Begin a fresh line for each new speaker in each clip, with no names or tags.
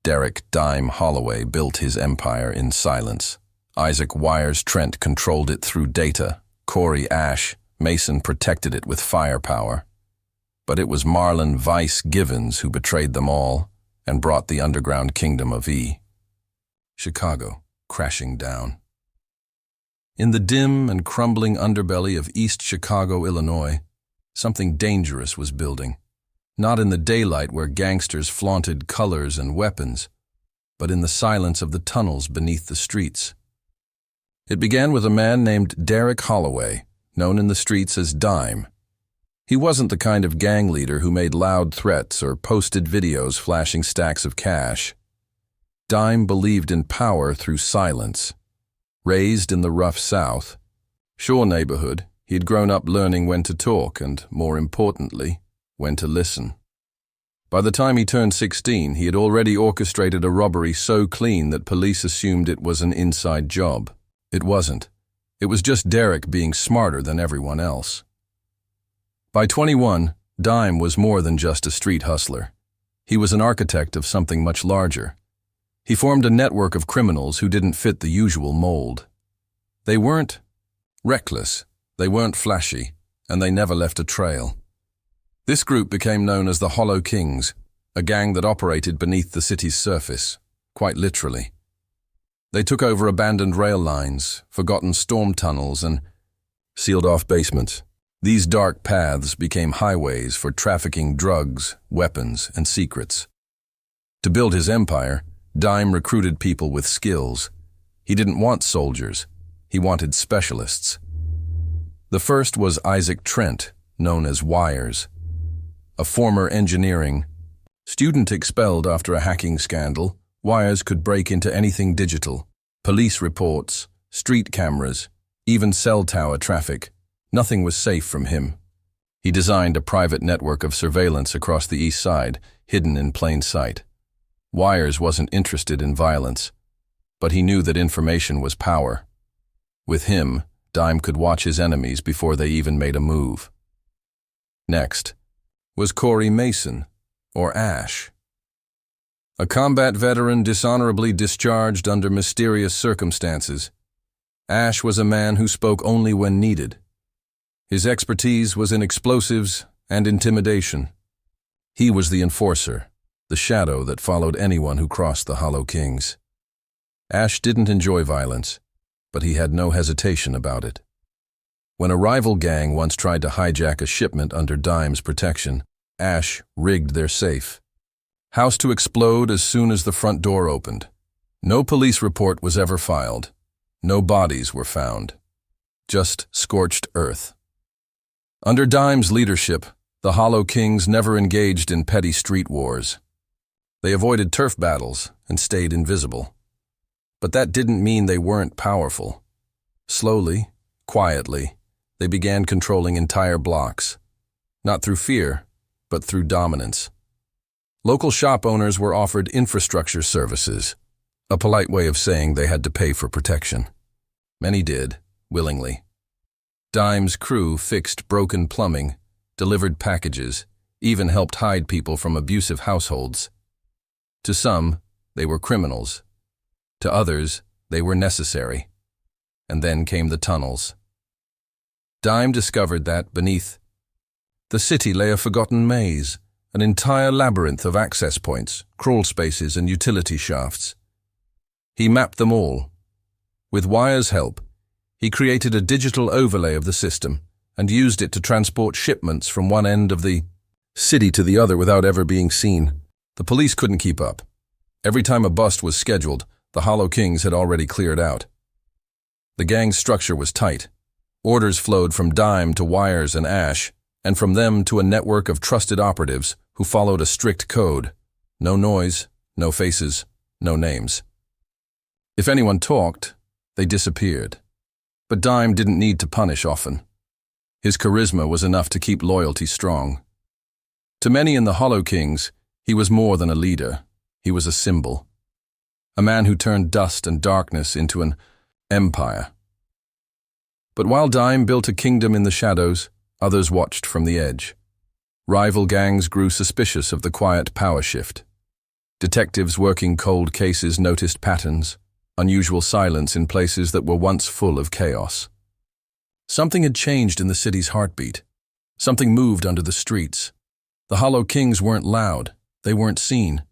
Derrick "Dime" Holloway built his empire in silence. Isaac "Wires" Trent controlled it through data. Corey "Ash" Mason protected it with firepower. But it was Marlon "Vice" Givens who betrayed them all and brought the underground kingdom of Chicago crashing down. In the dim and crumbling underbelly of East Chicago, Illinois, something dangerous was building. Not in the daylight where gangsters flaunted colors and weapons, but in the silence of the tunnels beneath the streets. It began with a man named Derrick Holloway, known in the streets as Dime. He wasn't the kind of gang leader who made loud threats or posted videos flashing stacks of cash. Dime believed in power through silence. Raised in the rough South, Shore neighborhood, he had grown up learning when to talk and, more importantly, when to listen. By the time he turned 16, he had already orchestrated a robbery so clean that police assumed it was an inside job. It wasn't. It was just Derrick being smarter than everyone else. By 21, Dime was more than just a street hustler. He was an architect of something much larger. He formed a network of criminals who didn't fit the usual mold. They weren't reckless, they weren't flashy, and they never left a trail. This group became known as the Hollow Kings, a gang that operated beneath the city's surface, quite literally. They took over abandoned rail lines, forgotten storm tunnels, and sealed-off basements. These dark paths became highways for trafficking drugs, weapons, and secrets. To build his empire, Dime recruited people with skills. He didn't want soldiers. He wanted specialists. The first was Isaac Trent, known as Wires. A former engineering student expelled after a hacking scandal, Wires could break into anything digital. Police reports, street cameras, even cell tower traffic. Nothing was safe from him. He designed a private network of surveillance across the east side, hidden in plain sight. Wires wasn't interested in violence, but he knew that information was power. With him, Dime could watch his enemies before they even made a move. Next was Corey Mason, or Ash. A combat veteran dishonorably discharged under mysterious circumstances. Ash was a man who spoke only when needed. His expertise was in explosives and intimidation. He was the enforcer, the shadow that followed anyone who crossed the Hollow Kings. Ash didn't enjoy violence, but he had no hesitation about it. When a rival gang once tried to hijack a shipment under Dime's protection, Ash rigged their safe. House to explode as soon as the front door opened. No police report was ever filed. No bodies were found. Just scorched earth. Under Dime's leadership, the Hollow Kings never engaged in petty street wars. They avoided turf battles and stayed invisible. But that didn't mean they weren't powerful. Slowly, quietly, they began controlling entire blocks. Not through fear, but through dominance. Local shop owners were offered infrastructure services, a polite way of saying they had to pay for protection. Many did, willingly. Dime's crew fixed broken plumbing, delivered packages, even helped hide people from abusive households. To some, they were criminals. To others, they were necessary. And then came the tunnels. Dime discovered that beneath the city lay a forgotten maze, an entire labyrinth of access points, crawl spaces, and utility shafts. He mapped them all. With Wire's help, he created a digital overlay of the system and used it to transport shipments from one end of the city to the other without ever being seen. The police couldn't keep up. Every time a bust was scheduled, the Hollow Kings had already cleared out. The gang's structure was tight. Orders flowed from Dime to Wires and Ash, and from them to a network of trusted operatives who followed a strict code. No noise, no faces, no names. If anyone talked, they disappeared. But Dime didn't need to punish often. His charisma was enough to keep loyalty strong. To many in the Hollow Kings, he was more than a leader. He was a symbol. A man who turned dust and darkness into an empire. But while Dime built a kingdom in the shadows, others watched from the edge. Rival gangs grew suspicious of the quiet power shift. Detectives working cold cases noticed patterns, unusual silence in places that were once full of chaos. Something had changed in the city's heartbeat. Something moved under the streets. The Hollow Kings weren't loud, they weren't seen.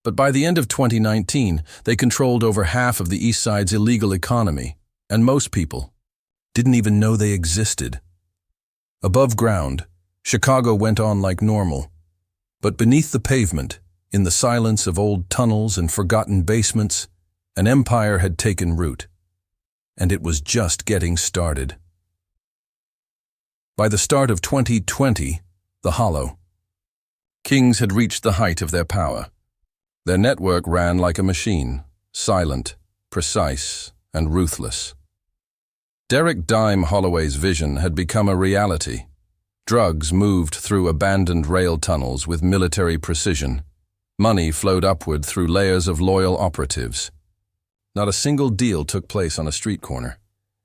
But by the end of 2019, they controlled over half of the East Side's illegal economy, and most people didn't even know they existed. Above ground, Chicago went on like normal. But beneath the pavement, in the silence of old tunnels and forgotten basements, an empire had taken root. And it was just getting started. By the start of 2020, the Hollow Kings had reached the height of their power. Their network ran like a machine, silent, precise, and ruthless. Derrick "Dime" Holloway's vision had become a reality. Drugs moved through abandoned rail tunnels with military precision. Money flowed upward through layers of loyal operatives. Not a single deal took place on a street corner.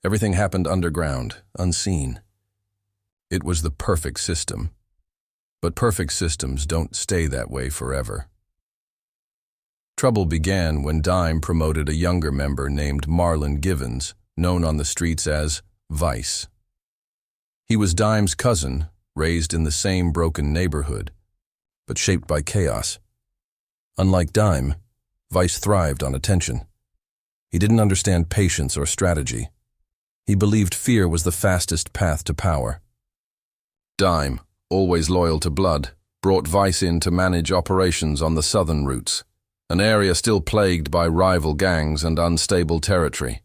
Everything happened underground, unseen. It was the perfect system. But perfect systems don't stay that way forever. Trouble began when Dime promoted a younger member named Marlon Givens, known on the streets as Vice. He was Dime's cousin, raised in the same broken neighborhood, but shaped by chaos. Unlike Dime, Vice thrived on attention. He didn't understand patience or strategy. He believed fear was the fastest path to power. Dime, always loyal to blood, brought Vice in to manage operations on the southern routes, an area still plagued by rival gangs and unstable territory.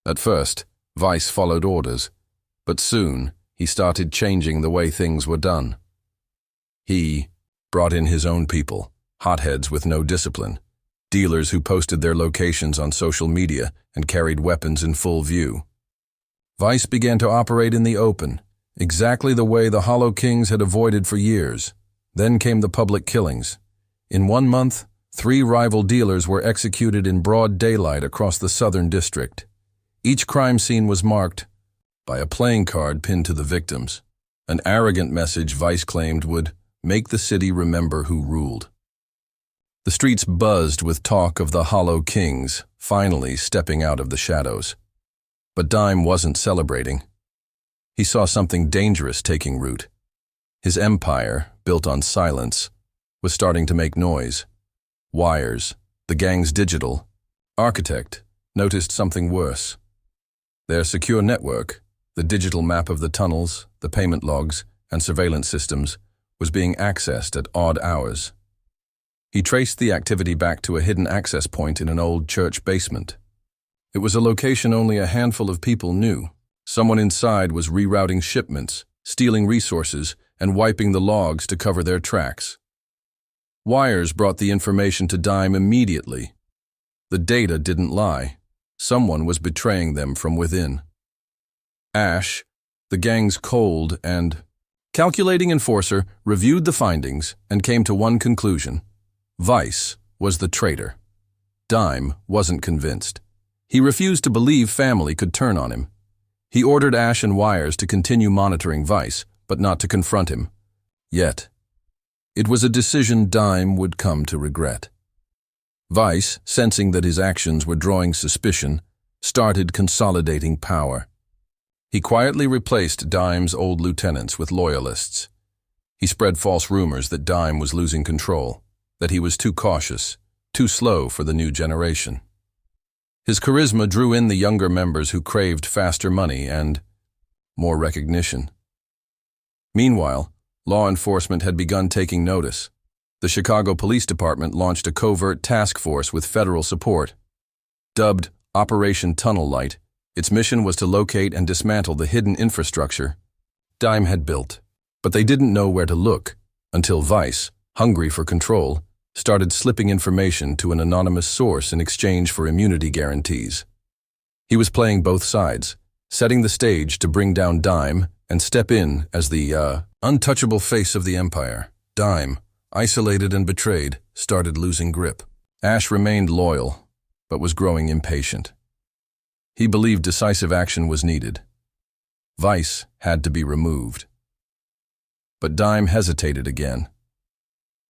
At first, Vice followed orders, but soon he started changing the way things were done. He brought in his own people, hotheads with no discipline, dealers who posted their locations on social media and carried weapons in full view. Vice began to operate in the open, exactly the way the Hollow Kings had avoided for years. Then came the public killings. In 1 month, 3 rival dealers were executed in broad daylight across the southern district. Each crime scene was marked by a playing card pinned to the victims, an arrogant message Vice claimed would make the city remember who ruled. The streets buzzed with talk of the Hollow Kings finally stepping out of the shadows. But Dime wasn't celebrating. He saw something dangerous taking root. His empire, built on silence, was starting to make noise. Wires, the gang's digital architect, noticed something worse. Their secure network, the digital map of the tunnels, the payment logs, and surveillance systems, was being accessed at odd hours. He traced the activity back to a hidden access point in an old church basement. It was a location only a handful of people knew. Someone inside was rerouting shipments, stealing resources, and wiping the logs to cover their tracks. Wires brought the information to Dime immediately. The data didn't lie. Someone was betraying them from within. Ash, the gang's cold and calculating enforcer, reviewed the findings and came to one conclusion. Vice was the traitor. Dime wasn't convinced. He refused to believe family could turn on him. He ordered Ash and Wires to continue monitoring Vice, but not to confront him. Yet, it was a decision Dime would come to regret. Vice, sensing that his actions were drawing suspicion, started consolidating power. He quietly replaced Dime's old lieutenants with loyalists. He spread false rumors that Dime was losing control, that he was too cautious, too slow for the new generation. His charisma drew in the younger members who craved faster money and more recognition. Meanwhile, law enforcement had begun taking notice. The Chicago Police Department launched a covert task force with federal support. Dubbed Operation Tunnel Light, its mission was to locate and dismantle the hidden infrastructure Dime had built. But they didn't know where to look until Vice, hungry for control, started slipping information to an anonymous source in exchange for immunity guarantees. He was playing both sides, setting the stage to bring down Dime and step in as the untouchable face of the empire. Dime, isolated and betrayed, started losing grip. Ash remained loyal, but was growing impatient. He believed decisive action was needed. Vice had to be removed. But Dime hesitated again.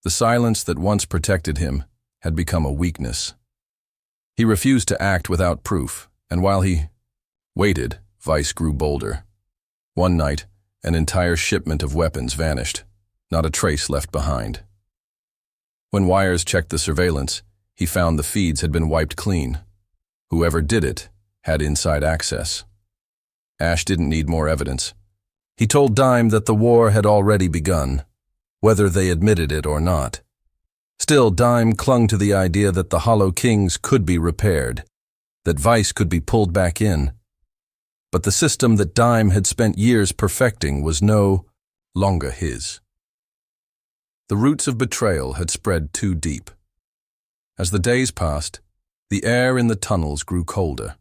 The silence that once protected him had become a weakness. He refused to act without proof, and while he waited, Vice grew bolder. One night, an entire shipment of weapons vanished, not a trace left behind. When Wires checked the surveillance, he found the feeds had been wiped clean. Whoever did it had inside access. Ash didn't need more evidence. He told Dime that the war had already begun, whether they admitted it or not. Still, Dime clung to the idea that the Hollow Kings could be repaired, that Vice could be pulled back in. But the system that Dime had spent years perfecting was no longer his. The roots of betrayal had spread too deep. As the days passed, the air in the tunnels grew colder.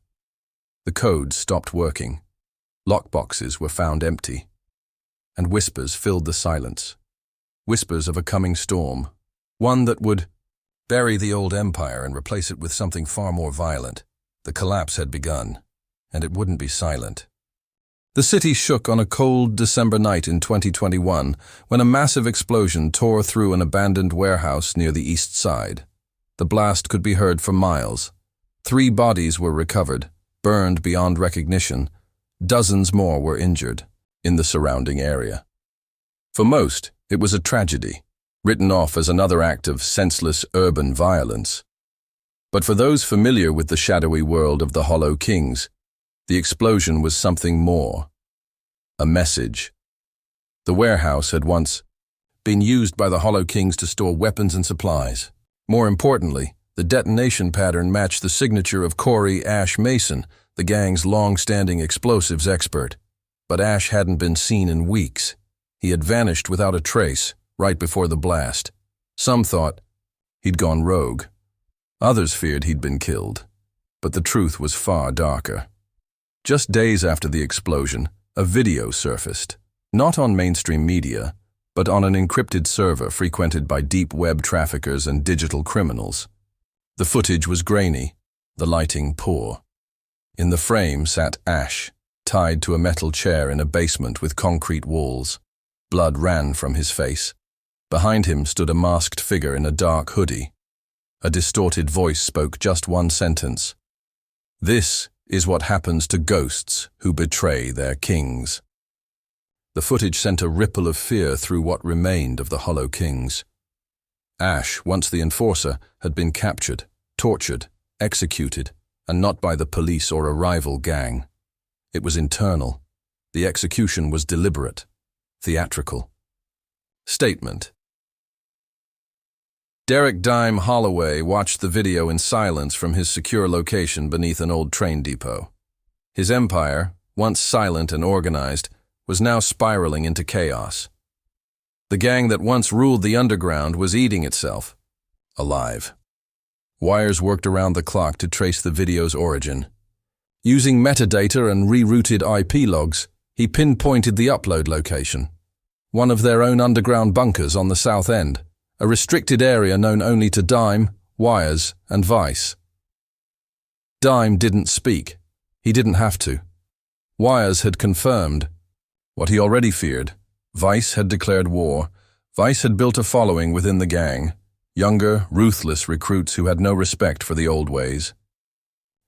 The codes stopped working. Lockboxes were found empty. And whispers filled the silence. Whispers of a coming storm, one that would bury the old empire and replace it with something far more violent. The collapse had begun, and it wouldn't be silent. The city shook on a cold December night in 2021 when a massive explosion tore through an abandoned warehouse near the east side. The blast could be heard for miles. 3 bodies were recovered, burned beyond recognition. Dozens more were injured in the surrounding area. For most, it was a tragedy, written off as another act of senseless urban violence. But for those familiar with the shadowy world of the Hollow Kings, the explosion was something more. A message. The warehouse had once been used by the Hollow Kings to store weapons and supplies. More importantly, the detonation pattern matched the signature of Corey Ash Mason, the gang's long-standing explosives expert. But Ash hadn't been seen in weeks. He had vanished without a trace, right before the blast. Some thought he'd gone rogue. Others feared he'd been killed. But the truth was far darker. Just days after the explosion, a video surfaced, not on mainstream media, but on an encrypted server frequented by deep web traffickers and digital criminals. The footage was grainy, the lighting poor. In the frame sat Ash, tied to a metal chair in a basement with concrete walls. Blood ran from his face. Behind him stood a masked figure in a dark hoodie. A distorted voice spoke just one sentence. "This is what happens to ghosts who betray their kings." The footage sent a ripple of fear through what remained of the Hollow Kings. Ash, once the enforcer, had been captured, tortured, executed, and not by the police or a rival gang. It was internal. The execution was deliberate, theatrical. Statement. Derrick "Dime" Holloway watched the video in silence from his secure location beneath an old train depot. His empire, once silent and organized, was now spiraling into chaos. The gang that once ruled the underground was eating itself alive. Wires worked around the clock to trace the video's origin. Using metadata and rerouted IP logs, he pinpointed the upload location. One of their own underground bunkers on the south end, a restricted area known only to Dime, Wires, and Vice. Dime didn't speak. He didn't have to. Wires had confirmed what he already feared. Vice had declared war. Vice had built a following within the gang, younger, ruthless recruits who had no respect for the old ways.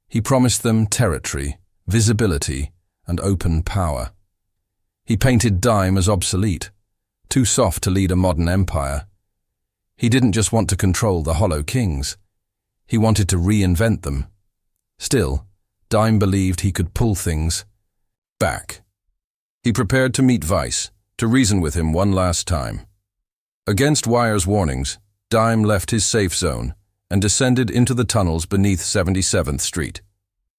He promised them territory, visibility, and open power. He painted Dime as obsolete, too soft to lead a modern empire. He didn't just want to control the Hollow Kings. He wanted to reinvent them. Still, Dime believed he could pull things back. He prepared to meet Vice, to reason with him one last time. Against Wire's warnings, Dime left his safe zone and descended into the tunnels beneath 77th Street,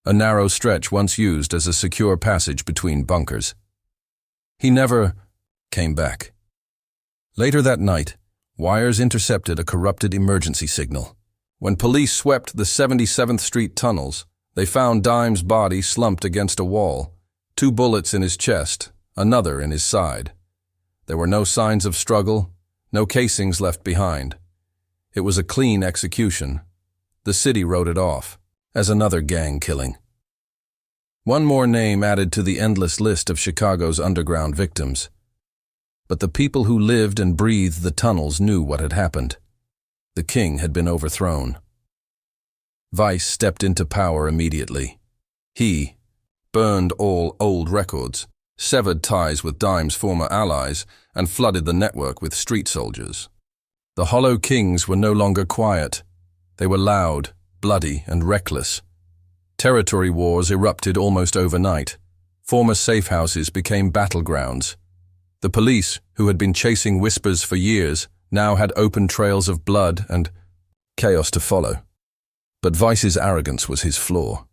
a narrow stretch once used as a secure passage between bunkers. He never came back. Later that night, Wires intercepted a corrupted emergency signal. When police swept the 77th Street tunnels, they found Dime's body slumped against a wall, 2 bullets in his chest, another in his side. There were no signs of struggle, no casings left behind. It was a clean execution. The city wrote it off as another gang killing. One more name added to the endless list of Chicago's underground victims. but the people who lived and breathed the tunnels knew what had happened. The king had been overthrown. Vice stepped into power immediately. He burned all old records, severed ties with Dime's former allies, and flooded the network with street soldiers. The Hollow Kings were no longer quiet. They were loud, bloody, and reckless. Territory wars erupted almost overnight. Former safe houses became battlegrounds. The police, who had been chasing whispers for years, now had open trails of blood and chaos to follow. But Vice's arrogance was his flaw.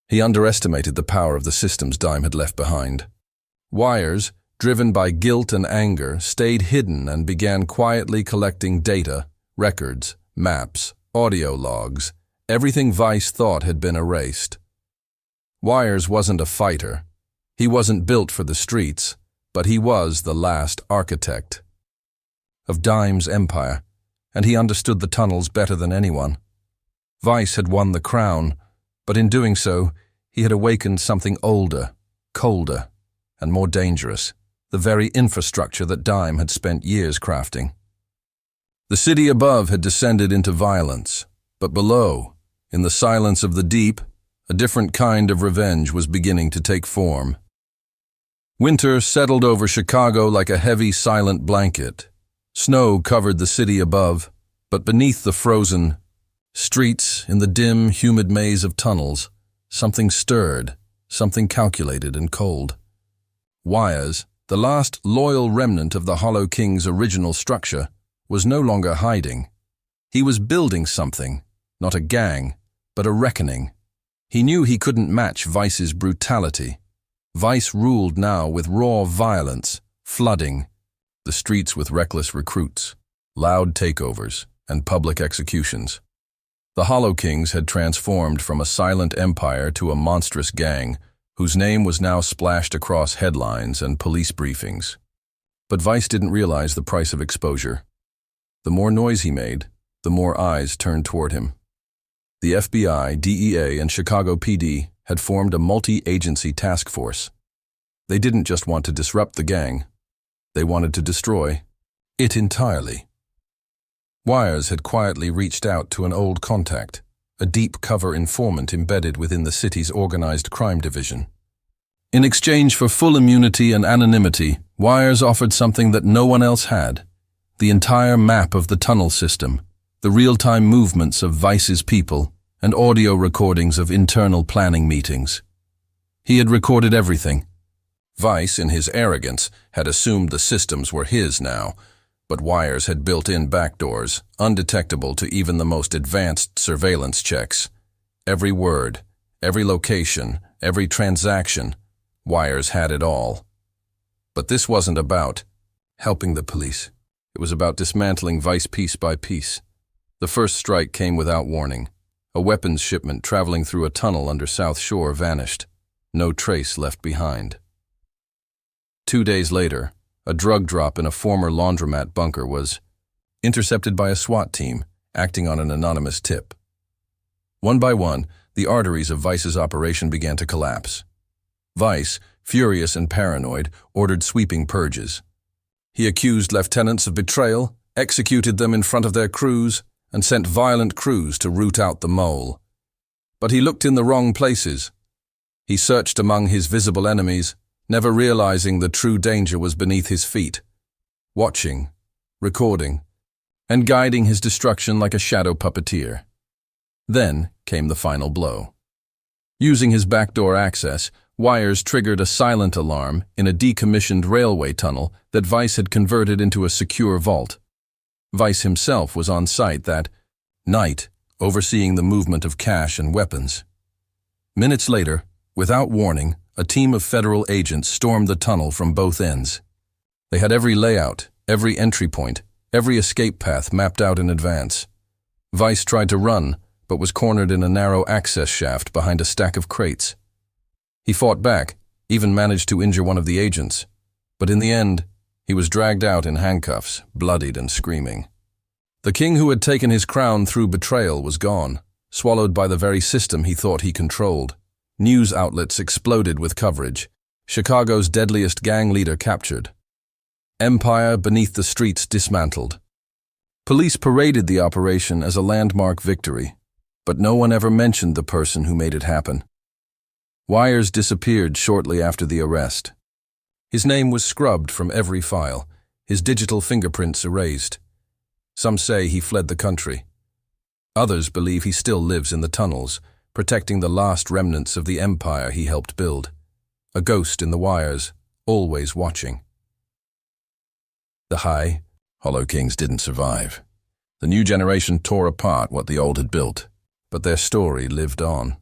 He underestimated the power of the systems Dime had left behind. Wires, driven by guilt and anger, stayed hidden and began quietly collecting data, records, maps, audio logs, everything Vice thought had been erased. Wires wasn't a fighter. He wasn't built for the streets, but he was the last architect of Dime's empire, and he understood the tunnels better than anyone. Vice had won the crown, but in doing so, he had awakened something older, colder, and more dangerous, the very infrastructure that Dime had spent years crafting. The city above had descended into violence, but below, in the silence of the deep, a different kind of revenge was beginning to take form. Winter settled over Chicago like a heavy, silent blanket. Snow covered the city above, but beneath the frozen streets, in the dim, humid maze of tunnels, something stirred, something calculated and cold. Wires, the last loyal remnant of the Hollow King's original structure, was no longer hiding. He was building something, not a gang, but a reckoning. He knew he couldn't match Vice's brutality. Vice ruled now with raw violence, flooding the streets with reckless recruits, loud takeovers, and public executions. The Hollow Kings had transformed from a silent empire to a monstrous gang, whose name was now splashed across headlines and police briefings. But Vice didn't realize the price of exposure. The more noise he made, the more eyes turned toward him. The FBI, DEA, and Chicago PD had formed a multi-agency task force. They didn't just want to disrupt the gang. They wanted to destroy it entirely. Wires had quietly reached out to an old contact, a deep-cover informant embedded within the city's organized crime division. In exchange for full immunity and anonymity, Wires offered something that no one else had: the entire map of the tunnel system, the real-time movements of Vice's people, and audio recordings of internal planning meetings. He had recorded everything. Vice, in his arrogance, had assumed the systems were his now, but Wires had built-in backdoors, undetectable to even the most advanced surveillance checks. Every word, every location, every transaction, Wires had it all. But this wasn't about helping the police. It was about dismantling Vice piece by piece. The first strike came without warning. A weapons shipment traveling through a tunnel under South Shore vanished. No trace left behind. 2 days later, a drug drop in a former laundromat bunker was intercepted by a SWAT team acting on an anonymous tip. One by one, the arteries of Vice's operation began to collapse. Vice, furious and paranoid, ordered sweeping purges. He accused lieutenants of betrayal, executed them in front of their crews, and sent violent crews to root out the mole. But he looked in the wrong places. He searched among his visible enemies, never realizing the true danger was beneath his feet, watching, recording, and guiding his destruction like a shadow puppeteer. Then came the final blow. Using his backdoor access, Wires triggered a silent alarm in a decommissioned railway tunnel that Vice had converted into a secure vault. Vice himself was on site that night, overseeing the movement of cash and weapons. Minutes later, without warning, a team of federal agents stormed the tunnel from both ends. They had every layout, every entry point, every escape path mapped out in advance. Vice tried to run, but was cornered in a narrow access shaft behind a stack of crates. He fought back, even managed to injure one of the agents, but in the end, he was dragged out in handcuffs, bloodied and screaming. The king who had taken his crown through betrayal was gone, swallowed by the very system he thought he controlled. News outlets exploded with coverage. Chicago's deadliest gang leader captured. Empire beneath the streets dismantled. Police paraded the operation as a landmark victory, but no one ever mentioned the person who made it happen. Wires disappeared shortly after the arrest. His name was scrubbed from every file, his digital fingerprints erased. Some say he fled the country. Others believe he still lives in the tunnels, protecting the last remnants of the empire he helped build. A ghost in the wires, always watching. The Hollow Kings didn't survive. The new generation tore apart what the old had built, but their story lived on.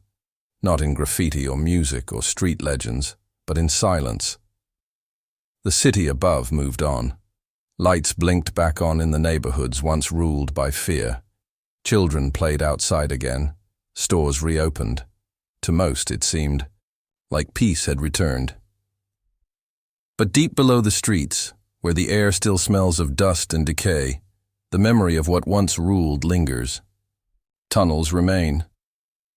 Not in graffiti or music or street legends, but in silence. The city above moved on. Lights blinked back on in the neighborhoods once ruled by fear. Children played outside again. Stores reopened. To most, it seemed like peace had returned. But deep below the streets, where the air still smells of dust and decay, the memory of what once ruled lingers. Tunnels remain.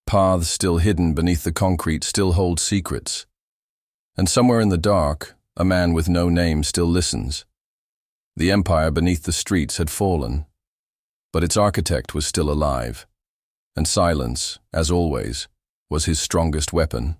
Paths still hidden beneath the concrete still hold secrets. And somewhere in the dark, a man with no name still listens. The empire beneath the streets had fallen, but its architect was still alive. And silence, as always, was his strongest weapon.